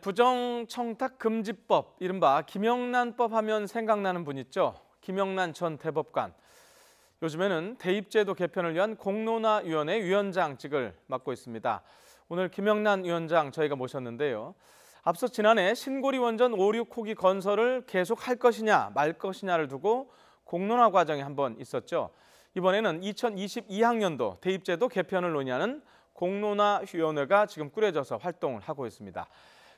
부정청탁금지법, 이른바 김영란법 하면 생각나는 분 있죠? 김영란 전 대법관. 요즘에는 대입제도 개편을 위한 공론화위원회 위원장직을 맡고 있습니다. 오늘 김영란 위원장 저희가 모셨는데요. 앞서 지난해 신고리 원전 5, 6호기 건설을 계속할 것이냐 말 것이냐를 두고 공론화 과정이 한번 있었죠. 이번에는 2022학년도 대입제도 개편을 논의하는 공론화위원회가 지금 꾸려져서 활동을 하고 있습니다.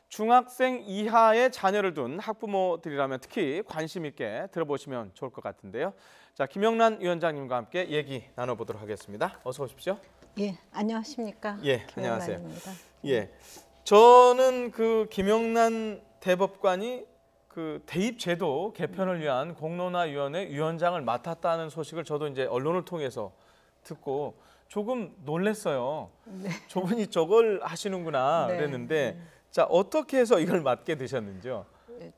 중학생 이하의 자녀를 둔 학부모들이라면 특히 관심 있게 들어보시면 좋을 것 같은데요. 자, 김영란 위원장님과 함께 얘기 나눠보도록 하겠습니다. 어서 오십시오. 예, 안녕하십니까? 예, 안녕하세요. 김영란입니다. 예, 저는 그 김영란 대법관이 그 대입제도 개편을 위한 공론화위원회 위원장을 맡았다는 소식을 저도 이제 언론을 통해서 듣고 조금 놀랐어요. 네. 저분이 저걸 하시는구나 네. 그랬는데. 자, 어떻게 해서 이걸 맡게 되셨는지요?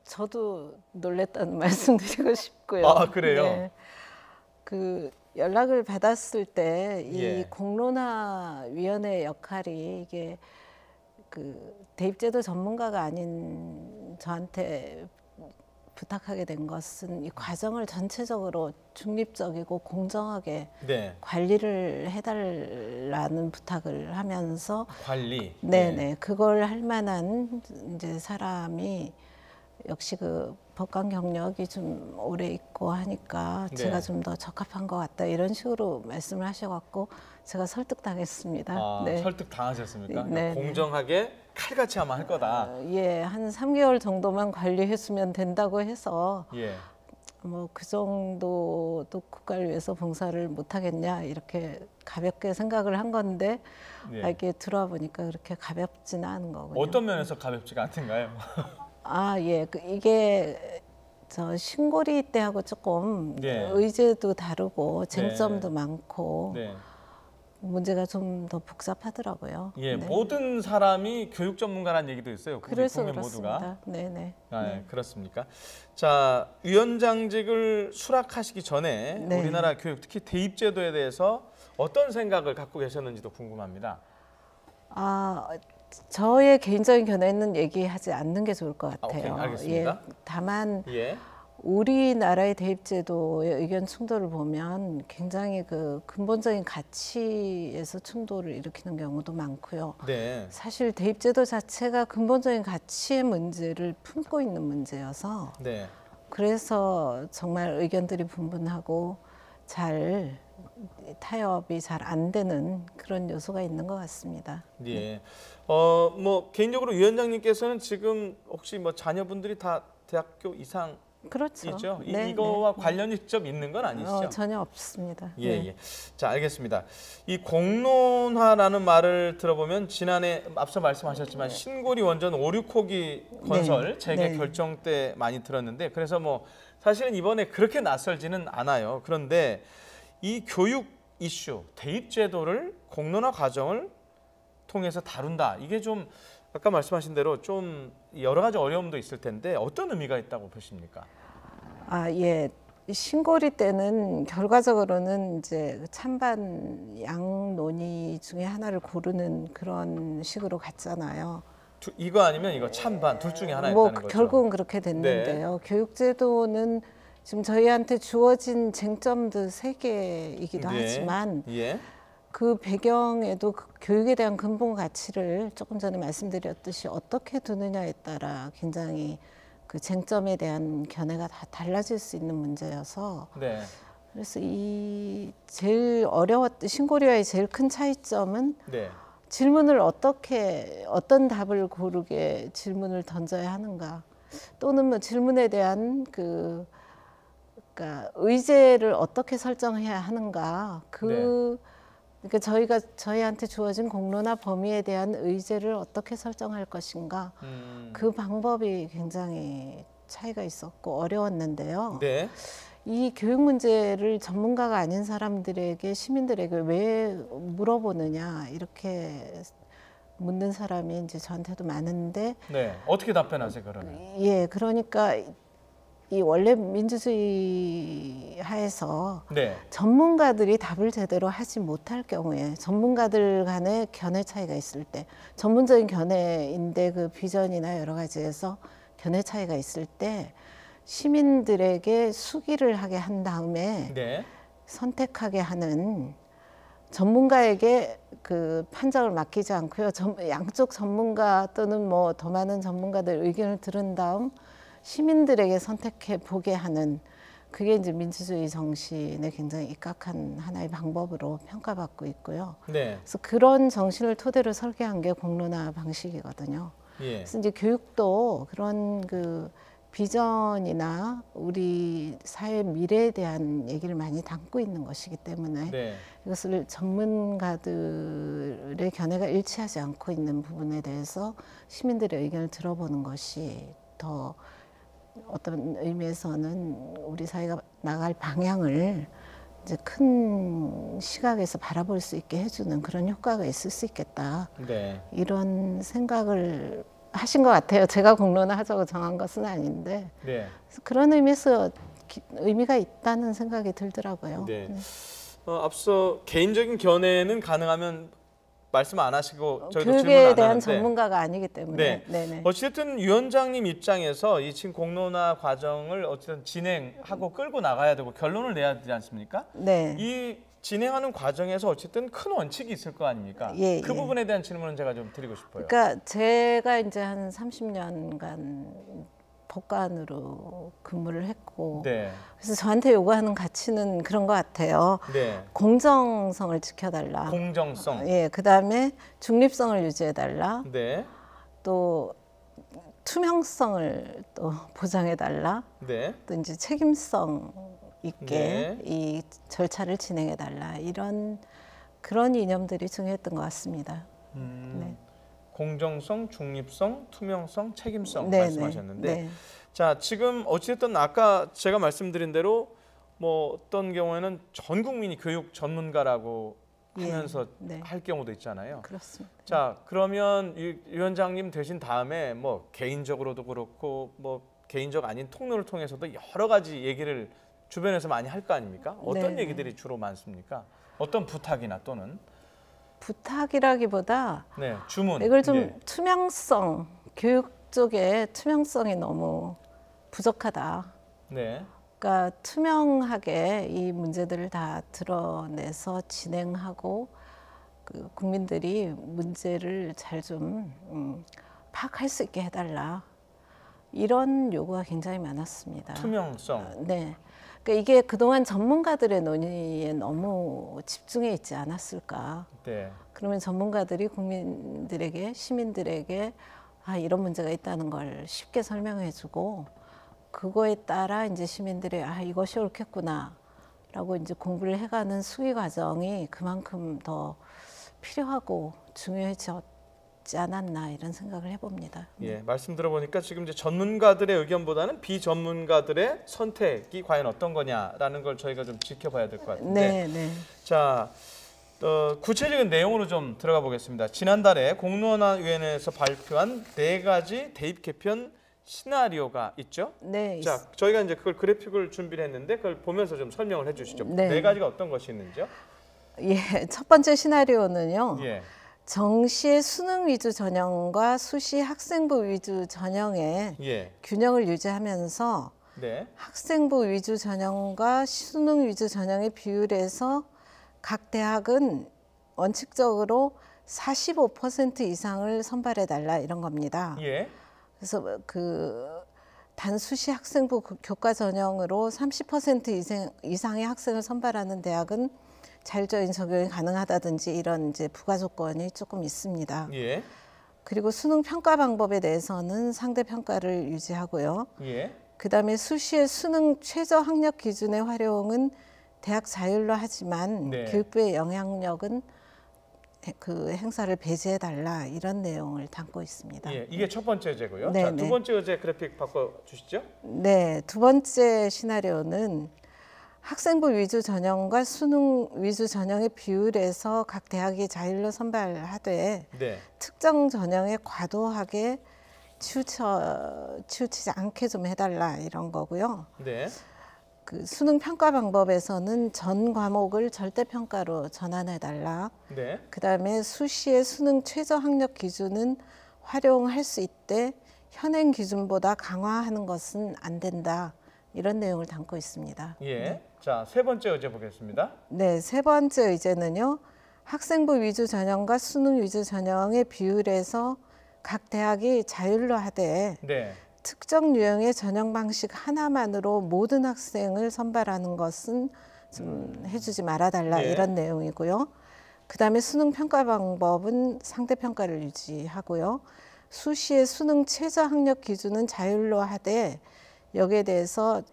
저도 놀랬다는 말씀드리고 싶고요. 아, 그래요? 네. 그 연락을 받았을 때 이 예. 공론화위원회 역할이 이게 그 대입제도 전문가가 아닌 저한테 부탁하게 된 것은 이 과정을 전체적으로 중립적이고 공정하게 네. 관리를 해달라는 부탁을 하면서 관리. 네네 그걸 할 만한 이제 사람이 역시 그 법관 경력이 좀 오래 있고 하니까 네. 제가 좀 더 적합한 것 같다 이런 식으로 말씀을 하셔갖고 제가 설득당했습니다. 아, 네. 설득 당하셨습니까? 네, 공정하게 칼같이 하면 할 거다. 예, 한 3개월 정도만 관리했으면 된다고 해서 예. 뭐 그 정도도 국가를 위해서 봉사를 못 하겠냐 이렇게 가볍게 생각을 한 건데 예. 이게 들어와 보니까 그렇게 가볍지는 않은 거군요. 어떤 면에서 가볍지가 않던가요? 아, 예, 이게 저 신고리 때하고 조금 네. 의제도 다르고 쟁점도 네. 많고 네. 문제가 좀 더 복잡하더라고요. 예, 네. 모든 사람이 교육 전문가라는 얘기도 있어요. 그래서 국민 모두가. 그렇습니다. 네네. 아, 네. 그렇습니까? 자, 위원장직을 수락하시기 전에 네. 우리나라 교육, 특히 대입제도에 대해서 어떤 생각을 갖고 계셨는지도 궁금합니다. 아, 저의 개인적인 견해는 얘기하지 않는 게 좋을 것 같아요. 오케이, 알겠습니다. 예, 다만 예. 우리나라의 대입제도의 의견 충돌을 보면 굉장히 그 근본적인 가치에서 충돌을 일으키는 경우도 많고요. 네. 사실 대입제도 자체가 근본적인 가치의 문제를 품고 있는 문제여서 네. 그래서 정말 의견들이 분분하고 잘 타협이 잘 안 되는 그런 요소가 있는 것 같습니다. 예. 뭐 개인적으로 위원장님께서는 지금 혹시 뭐 자녀분들이 다 대학교 이상 그렇죠. 있죠? 네, 이거와 네. 관련이 직접 있는 건 아니시죠? 전혀 없습니다. 예, 네. 예. 자, 알겠습니다. 이 공론화라는 말을 들어보면 지난해 앞서 말씀하셨지만 신고리 원전 5, 6호기 건설 네. 재개 네. 결정 때 많이 들었는데 그래서 뭐 사실은 이번에 그렇게 낯설지는 않아요. 그런데 이 교육 이슈, 대입 제도를 공론화 과정을 통해서 다룬다. 이게 좀 아까 말씀하신 대로 좀 여러 가지 어려움도 있을 텐데 어떤 의미가 있다고 보십니까? 아, 예. 신고리 때는 결과적으로는 이제 찬반 양 논의 중에 하나를 고르는 그런 식으로 갔잖아요. 이거 아니면 이거 찬반 둘 중에 하나였다는 뭐 거죠. 결국은 그렇게 됐는데요. 교육제도는 지금 저희한테 주어진 쟁점도 3개이기도 네. 하지만 예. 그 배경에도 그 교육에 대한 근본 가치를 조금 전에 말씀드렸듯이 어떻게 두느냐에 따라 굉장히 그 쟁점에 대한 견해가 다 달라질 수 있는 문제여서 네. 그래서 이 제일 어려웠던 신고리와의 제일 큰 차이점은 네. 질문을 어떤 답을 고르게 질문을 던져야 하는가 또는 뭐 질문에 대한 그러니까 의제를 어떻게 설정해야 하는가 그러니까 저희한테 주어진 공론화 범위에 대한 의제를 어떻게 설정할 것인가 그 방법이 굉장히 차이가 있었고 어려웠는데요. 네. 이 교육 문제를 전문가가 아닌 사람들에게 시민들에게 왜 물어보느냐 이렇게 묻는 사람이 이제 저한테도 많은데 네. 어떻게 답변하세요, 그러면? 예, 그러니까 이 원래 민주주의 하에서 네. 전문가들이 답을 제대로 하지 못할 경우에 전문가들 간의 견해 차이가 있을 때 전문적인 견해인데 그 비전이나 여러 가지에서 견해 차이가 있을 때 시민들에게 수기를 하게 한 다음에 네. 선택하게 하는 전문가에게 그 판정을 맡기지 않고요. 양쪽 전문가 또는 뭐 더 많은 전문가들 의견을 들은 다음 시민들에게 선택해 보게 하는 그게 이제 민주주의 정신에 굉장히 입각한 하나의 방법으로 평가받고 있고요. 네. 그래서 그런 정신을 토대로 설계한 게 공론화 방식이거든요. 예. 그래서 이제 교육도 그런 그 비전이나 우리 사회 미래에 대한 얘기를 많이 담고 있는 것이기 때문에 네. 이것을 전문가들의 견해가 일치하지 않고 있는 부분에 대해서 시민들의 의견을 들어보는 것이 더 어떤 의미에서는 우리 사회가 나갈 방향을 이제 큰 시각에서 바라볼 수 있게 해주는 그런 효과가 있을 수 있겠다. 네. 이런 생각을 하신 것 같아요. 제가 공론화 하자고 정한 것은 아닌데 네. 그래서 그런 의미에서 의미가 있다는 생각이 들더라고요. 네. 앞서 개인적인 견해는 가능하면 말씀 안 하시고 저희도 질문 교육에 안 대한 하는데 전문가가 아니기 때문에. 네. 네네. 어쨌든 위원장님 입장에서 이 지금 공론화 과정을 어쨌든 진행하고 끌고 나가야 되고 결론을 내야 되지 않습니까? 네. 이 진행하는 과정에서 어쨌든 큰 원칙이 있을 거 아닙니까? 예, 그 예. 부분에 대한 질문은 제가 좀 드리고 싶어요. 그러니까 제가 이제 한 30년간 법관으로 근무를 했고 네. 그래서 저한테 요구하는 가치는 그런 것 같아요. 네. 공정성을 지켜달라. 공정성. 예, 그다음에 중립성을 유지해달라. 네. 또 투명성을 또 보장해달라. 네. 또 이제 책임성 있게 네. 이 절차를 진행해달라. 이런 그런 이념들이 중요했던 것 같습니다. 네. 공정성, 중립성, 투명성, 책임성 네, 말씀하셨는데 네. 자, 지금 어쨌든 아까 제가 말씀드린 대로 뭐 어떤 경우에는 전 국민이 교육 전문가라고 예, 하면서 네. 할 경우도 있잖아요. 그렇습니다. 자, 그러면 이 위원장님 되신 다음에 뭐 개인적으로도 그렇고 뭐 개인적 아닌 통로를 통해서도 여러 가지 얘기를 주변에서 많이 할 거 아닙니까? 어떤 네. 얘기들이 주로 많습니까? 어떤 부탁이나 또는 부탁이라기보다 네, 주문. 이걸 좀 예. 투명성, 교육 쪽에 투명성이 너무 부족하다. 네. 그러니까 투명하게 이 문제들을 다 드러내서 진행하고 그 국민들이 문제를 잘 좀 파악할 수 있게 해달라. 이런 요구가 굉장히 많았습니다. 투명성. 네. 그러니까 이게 그동안 전문가들의 논의에 너무 집중해 있지 않았을까. 네. 그러면 전문가들이 국민들에게, 시민들에게 이런 문제가 있다는 걸 쉽게 설명해주고 그거에 따라 이제 시민들이 이것이 옳겠구나라고 이제 공부를 해가는 수기 과정이 그만큼 더 필요하고 중요해졌지 않았나 이런 생각을 해봅니다. 예, 말씀 들어보니까 지금 이제 전문가들의 의견보다는 비전문가들의 선택이 과연 어떤 거냐라는 걸 저희가 좀 지켜봐야 될 것 같은데. 네, 네. 자, 구체적인 내용으로 좀 들어가 보겠습니다. 지난달에 공론화위원회에서 발표한 4가지 대입 개편 시나리오가 있죠. 네. 자, 저희가 이제 그걸 그래픽을 준비를 했는데 그걸 보면서 좀 설명을 해주시죠. 네. 4가지가 어떤 것이 있는지요? 예, 첫 번째 시나리오는요. 예. 정시의 수능 위주 전형과 수시 학생부 위주 전형의 예. 균형을 유지하면서 네. 학생부 위주 전형과 수능 위주 전형의 비율에서 각 대학은 원칙적으로 45% 이상을 선발해 달라 이런 겁니다. 예. 그래서 그 단수시 학생부 교과 전형으로 30% 이상의 학생을 선발하는 대학은 자율적인 적용이 가능하다든지 이런 이제 부가 조건이 조금 있습니다. 예. 그리고 수능 평가 방법에 대해서는 상대 평가를 유지하고요. 예. 그다음에 수시의 수능 최저 학력 기준의 활용은 대학 자율로 하지만 네. 교육부의 영향력은 그 행사를 배제해 달라 이런 내용을 담고 있습니다. 예. 이게 첫 번째 의제고요. 네, 자, 네. 두 번째 의제 그래픽 바꿔 주시죠. 네, 두 번째 시나리오는 학생부 위주 전형과 수능 위주 전형의 비율에서 각 대학이 자율로 선발하되 네. 특정 전형에 과도하게 치우치지 않게 좀 해달라 이런 거고요. 네. 그 수능 평가 방법에서는 전 과목을 절대 평가로 전환해달라. 네. 그다음에 수시의 수능 최저 학력 기준은 활용할 수 있되 현행 기준보다 강화하는 것은 안 된다. 이런 내용을 담고 있습니다. 예. 네. 자, 세 번째 의제 보겠습니다. 네, 세 번째 의제는요. 학생부 위주 전형과 수능 위주 전형의 비율에서 각 대학이 자율로 하되 네. 특정 유형의 전형 방식 하나만으로 모든 학생을 선발하는 것은 좀 해주지 말아달라 예. 이런 내용이고요. 그다음에 수능 평가 방법은 상대 평가를 유지하고요. 수시의 수능 최저 학력 기준은 자율로 하되 여기에 대해서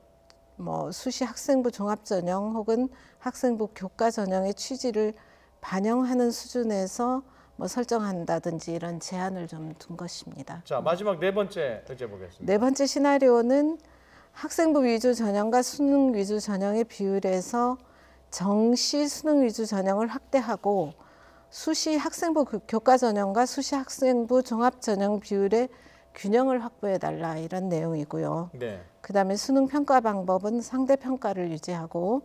뭐 수시 학생부 종합 전형 혹은 학생부 교과 전형의 취지를 반영하는 수준에서 뭐 설정한다든지 이런 제한을 좀 둔 것입니다. 자, 마지막 네 번째 의제 보겠습니다. 네 번째 시나리오는 학생부 위주 전형과 수능 위주 전형의 비율에서 정시 수능 위주 전형을 확대하고 수시 학생부 교과 전형과 수시 학생부 종합 전형 비율의 균형을 확보해달라 이런 내용이고요. 네. 그다음에 수능 평가 방법은 상대 평가를 유지하고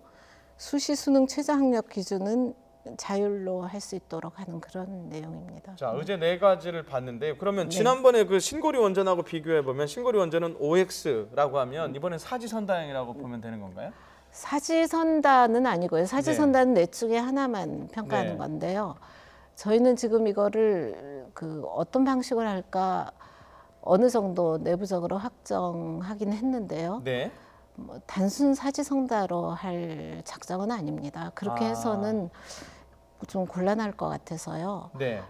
수시 수능 최저 학력 기준은 자율로 할 수 있도록 하는 그런 내용입니다. 자, 의제 네 가지를 봤는데요. 그러면 지난번에 그 신고리 원전하고 비교해 보면 신고리 원전은 OX라고 하면 이번엔 사지선다형이라고 보면 되는 건가요? 사지선다는 아니고요. 사지선다는 넷 중에 하나만 평가하는 네. 건데요. 저희는 지금 이거를 그 어떤 방식을 할까 어느 정도 내부적으로 확정하긴 했는데요. 네. 뭐 단순 사지선다로 할 작정은 아닙니다. 그렇게 해서는 좀 곤란할 것 같아서요. 네.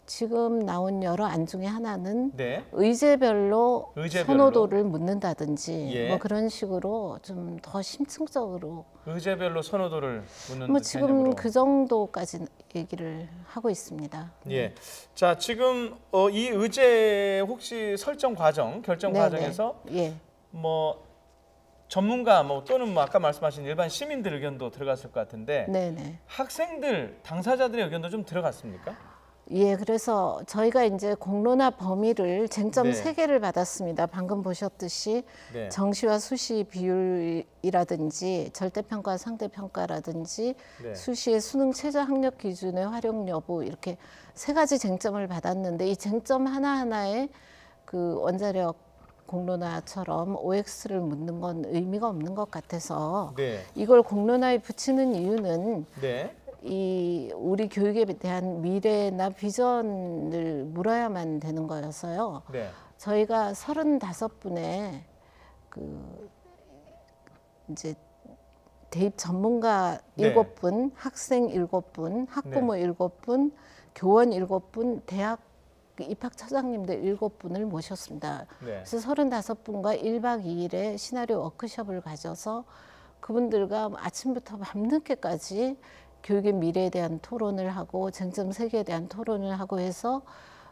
지금 나온 여러 안 중에 하나는 네. 의제별로 선호도를 묻는다든지 예. 뭐 그런 식으로 좀 더 심층적으로 의제별로 선호도를 묻는 뭐 지금 개념으로. 그 정도까지 얘기를 하고 있습니다. 예. 자, 지금 이 의제 혹시 설정 과정, 결정 네, 과정에서 예. 뭐 전문가 뭐 또는 뭐 아까 말씀하신 일반 시민들 의견도 들어갔을 것 같은데 네네. 학생들 당사자들의 의견도 좀 들어갔습니까? 예, 그래서 저희가 이제 공론화 범위를 쟁점 네. 세 개를 받았습니다. 방금 보셨듯이 네. 정시와 수시 비율이라든지 절대평가, 상대평가라든지 네. 수시의 수능 최저 학력 기준의 활용 여부 이렇게 세 가지 쟁점을 받았는데 이 쟁점 하나하나에 그 원자력 공론화처럼 OX를 묻는 건 의미가 없는 것 같아서 네. 이걸 공론화에 붙이는 이유는 네. 이 우리 교육에 대한 미래나 비전을 물어야만 되는 거여서요. 네. 저희가 35분의 그 이제 대입 전문가 네. 7분, 학생 7분, 학부모 7분, 교원 7분, 대학 입학처장님들 7분을 모셨습니다. 네. 그래서 35분과 1박 2일의 시나리오 워크숍을 가져서 그분들과 아침부터 밤늦게까지 교육의 미래에 대한 토론을 하고 쟁점 세계에 대한 토론을 하고 해서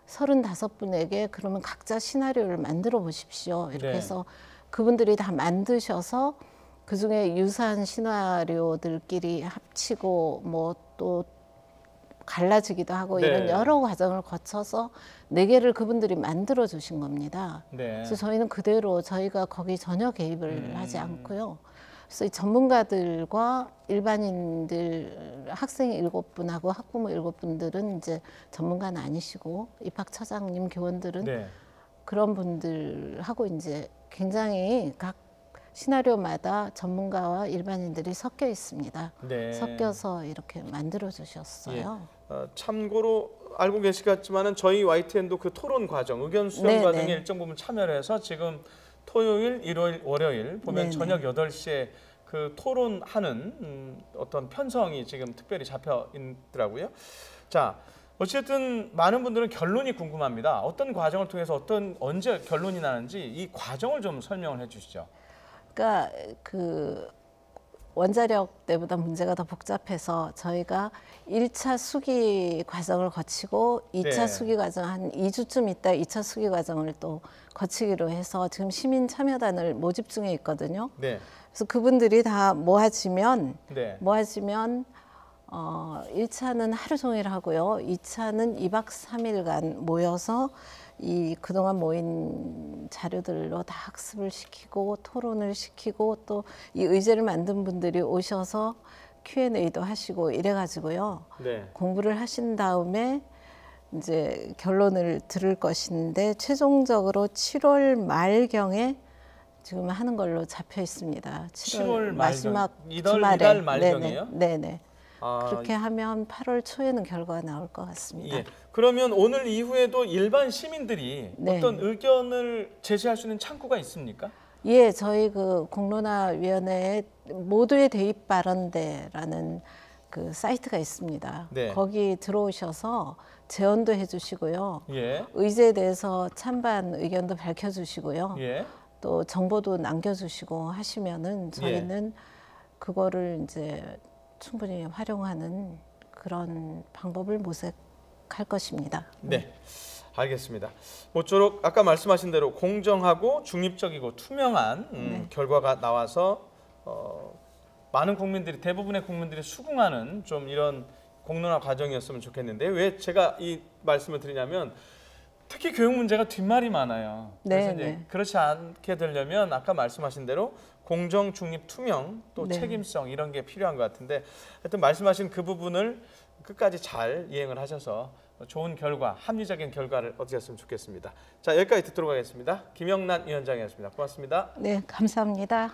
35분에게 그러면 각자 시나리오를 만들어 보십시오. 이렇게 네. 해서 그분들이 다 만드셔서 그중에 유사한 시나리오들끼리 합치고 뭐 또 갈라지기도 하고 네. 이런 여러 과정을 거쳐서 4개를 그분들이 만들어 주신 겁니다. 네. 그래서 저희는 그대로 저희가 거기 전혀 개입을 하지 않고요. 그래서 이 전문가들과 일반인들 학생 7분하고 학부모 7분들은 이제 전문가는 아니시고 입학처장님 교원들은 네. 그런 분들하고 이제 굉장히 각 시나리오마다 전문가와 일반인들이 섞여 있습니다. 네. 섞여서 이렇게 만들어 주셨어요. 참고로 알고 계시겠지만은 저희 YTN도 그 토론 과정, 의견 수렴 네, 과정에 네. 일정 부분 참여를 해서 지금 토요일, 일요일, 월요일 보면 네, 저녁 8시에 그 토론하는 어떤 편성이 지금 특별히 잡혀 있더라고요. 자, 어쨌든 많은 분들은 결론이 궁금합니다. 어떤 과정을 통해서 언제 결론이 나는지 이 과정을 좀 설명을 해주시죠. 그러니까 그 원자력 때보다 문제가 더 복잡해서 저희가 1차 수기 과정을 거치고 2차 네. 수기 과정 한 2주쯤 있다 2차 수기 과정을 또 거치기로 해서 지금 시민 참여단을 모집 중에 있거든요. 네. 그래서 그분들이 다 모아지면 네. 1차는 하루 종일 하고요. 2차는 2박 3일간 모여서 이 그동안 모인 자료들로 다 학습을 시키고 토론을 시키고 또 이 의제를 만든 분들이 오셔서 Q&A도 하시고 이래가지고요. 네. 공부를 하신 다음에 이제 결론을 들을 것인데 최종적으로 7월 말경에 지금 하는 걸로 잡혀 있습니다. 7월 마지막 이달 주말에. 말경이에요? 네네. 아, 그렇게 하면 8월 초에는 결과가 나올 것 같습니다. 예. 그러면 오늘 이후에도 일반 시민들이 네. 어떤 의견을 제시할 수 있는 창구가 있습니까? 예, 저희 그 공론화위원회에 모두의 대입 발언대라는 그 사이트가 있습니다. 네. 거기 들어오셔서 제언도 해주시고요. 예. 의제에 대해서 찬반 의견도 밝혀주시고요. 예. 또 정보도 남겨주시고 하시면은 저희는 그거를 이제 충분히 활용하는 그런 방법을 모색할 것입니다. 네. 알겠습니다. 모쪼록 아까 말씀하신 대로 공정하고 중립적이고 투명한 결과가 나와서 많은 국민들이 대부분의 국민들이 수긍하는 좀 이런 공론화 과정이었으면 좋겠는데 왜 제가 이 말씀을 드리냐면 특히 교육 문제가 뒷말이 많아요. 그래서 이제 그렇지 않게 되려면 아까 말씀하신 대로 공정, 중립, 투명 또 책임성 이런 게 필요한 것 같은데 하여튼 말씀하신 그 부분을 끝까지 잘 이행을 하셔서 좋은 결과, 합리적인 결과를 얻으셨으면 좋겠습니다. 자, 여기까지 듣도록 하겠습니다. 김영란 위원장이었습니다. 고맙습니다. 네, 감사합니다.